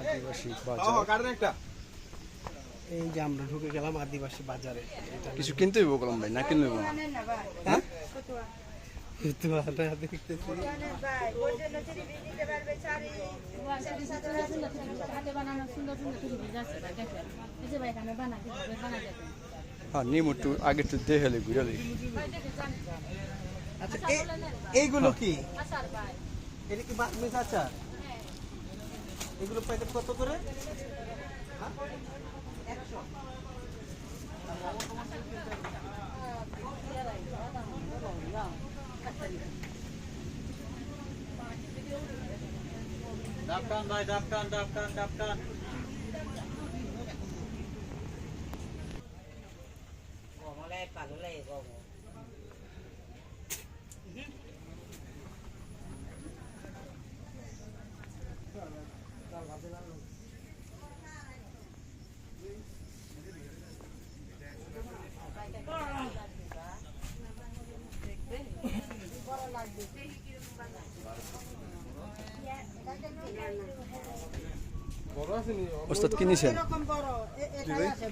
আদিবাসী বাজার। এই যে আমরা ঢুকে গেলাম আদিবাসী বাজারে। কিছু কিনতে হইব কলম ভাই, না কিনলে হইব না। হ্যাঁ দেখতেছি হ্যাঁ নিম একটু আগে একটু দেখে ঘুরে দিই। আচ্ছা এইগুলো কি? এটা কি বাসমতি আচার? এগুলো প্যাকেট কত করে? ডাবটান ভাই, ডাবটান ডাবটান ডাবটান। ওস্তাদ কি নিছেন?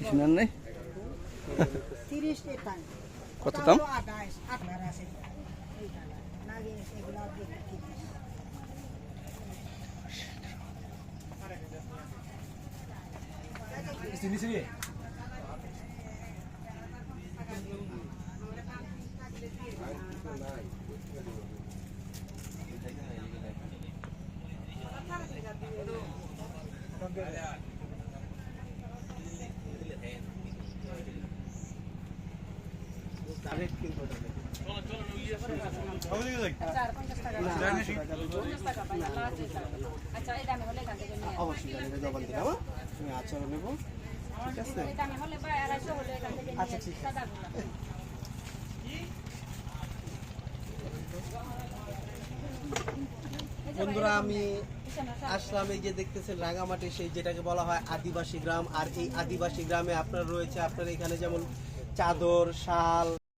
কিনার নাই? 30 টাকা। কত দাম? 28 আছে। নাগে এগুলা দিয়ে কি? চিনি চিনি অবশ্যই আচার নেবো। ঠিক আছে আচ্ছা ঠিক আছে। বন্ধুরা আমি আসলাম এই যে দেখতেছেন রাঙামাটি, সেই যেটাকে বলা হয় আদিবাসী গ্রাম। আর এই আদিবাসী গ্রামে আপনার রয়েছে আপনার এখানে যেমন চাদর, শাল,